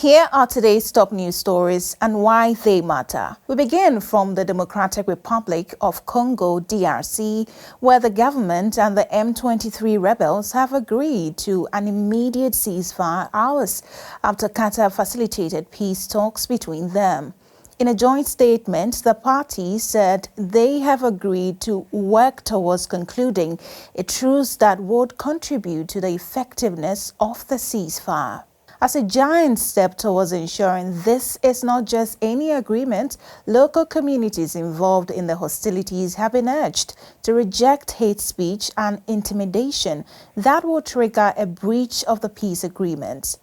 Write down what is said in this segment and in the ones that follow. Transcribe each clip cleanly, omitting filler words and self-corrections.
Here are today's top news stories and why they matter. We begin from the Democratic Republic of Congo, DRC, where the government and the M23 rebels have agreed to an immediate ceasefire hours after Qatar facilitated peace talks between them. In a joint statement, the parties said they have agreed to work towards concluding a truce that would contribute to the effectiveness of the ceasefire. As a giant step towards ensuring this is not just any agreement, local communities involved in the hostilities have been urged to reject hate speech and intimidation that will trigger a breach of the peace agreement.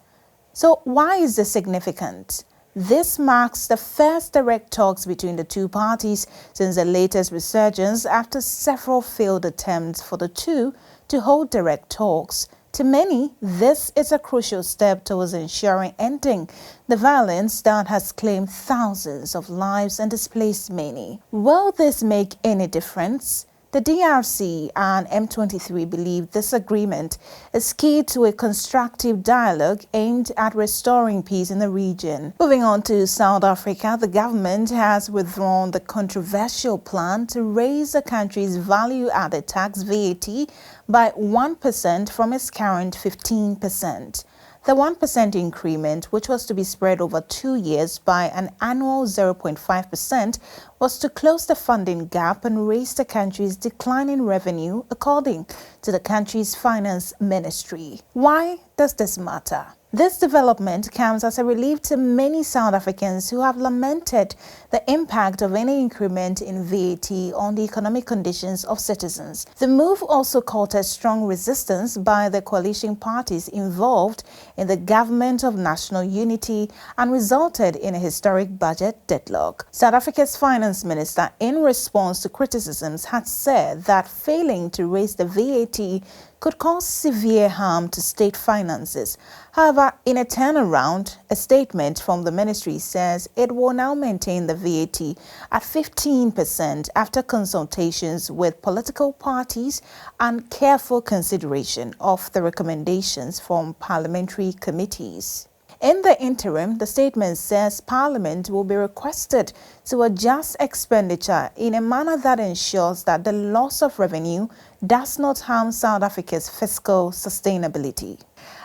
So why is this significant? This marks the first direct talks between the two parties since the latest resurgence after several failed attempts for the two to hold direct talks. To many, this is a crucial step towards ensuring ending the violence that has claimed thousands of lives and displaced many. Will this make any difference? The DRC and M23 believe this agreement is key to a constructive dialogue aimed at restoring peace in the region. Moving on to South Africa, the government has withdrawn the controversial plan to raise the country's value-added tax VAT by 1% from its current 15%. The 1% increment, which was to be spread over 2 years by an annual 0.5%, was to close the funding gap and raise the country's declining revenue, according to the country's finance ministry. Why does this matter? This development comes as a relief to many South Africans who have lamented the impact of any increment in VAT on the economic conditions of citizens. The move also courted strong resistance by the coalition parties involved in the government of national unity and resulted in a historic budget deadlock. South Africa's finance minister, in response to criticisms, had said that failing to raise the VAT could cause severe harm to state finances. However, in a turnaround, a statement from the ministry says it will now maintain the VAT at 15% after consultations with political parties and careful consideration of the recommendations from parliamentary committees. In the interim, the statement says Parliament will be requested to adjust expenditure in a manner that ensures that the loss of revenue does not harm South Africa's fiscal sustainability.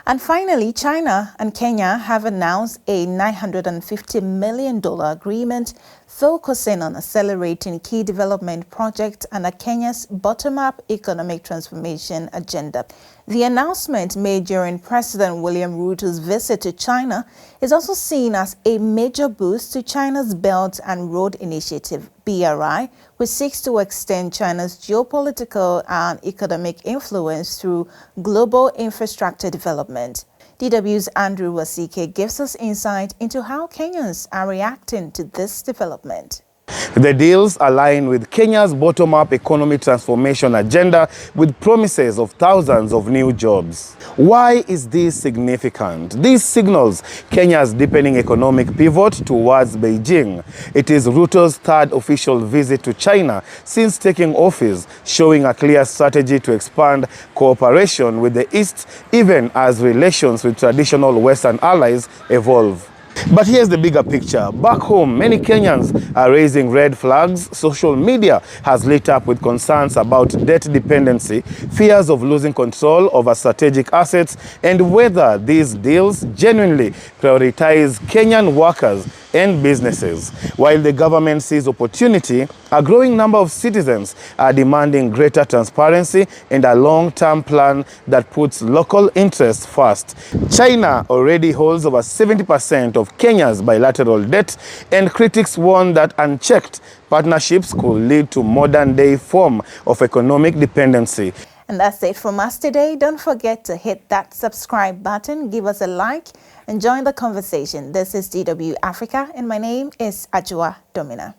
And finally, China and Kenya have announced a $950 million agreement focusing on accelerating key development projects under Kenya's bottom-up economic transformation agenda. The announcement made during President William Ruto's visit to China is also seen as a major boost to China's Belt and Road Initiative, BRI, which seeks to extend China's geopolitical and economic influence through global infrastructure development. DW's Andrew Wasike gives us insight into how Kenyans are reacting to this development. The deals align with Kenya's bottom-up economy transformation agenda with promises of thousands of new jobs. Why is this significant? This signals Kenya's deepening economic pivot towards Beijing. It is Ruto's third official visit to China since taking office, showing a clear strategy to expand cooperation with the East, even as relations with traditional Western allies evolve. But here's the bigger picture. Back home, many Kenyans are raising red flags. Social media has lit up with concerns about debt dependency, fears of losing control over strategic assets, and whether these deals genuinely prioritize Kenyan workers and businesses. While the government sees opportunity, a growing number of citizens are demanding greater transparency and a long-term plan that puts local interests first. China already holds over 70% of Kenya's bilateral debt, and critics warn that unchecked partnerships could lead to modern-day form of economic dependency. And that's it from us today. Don't forget to hit that subscribe button, give us a like, and join the conversation. This is DW Africa, and my name is Ajua Domina.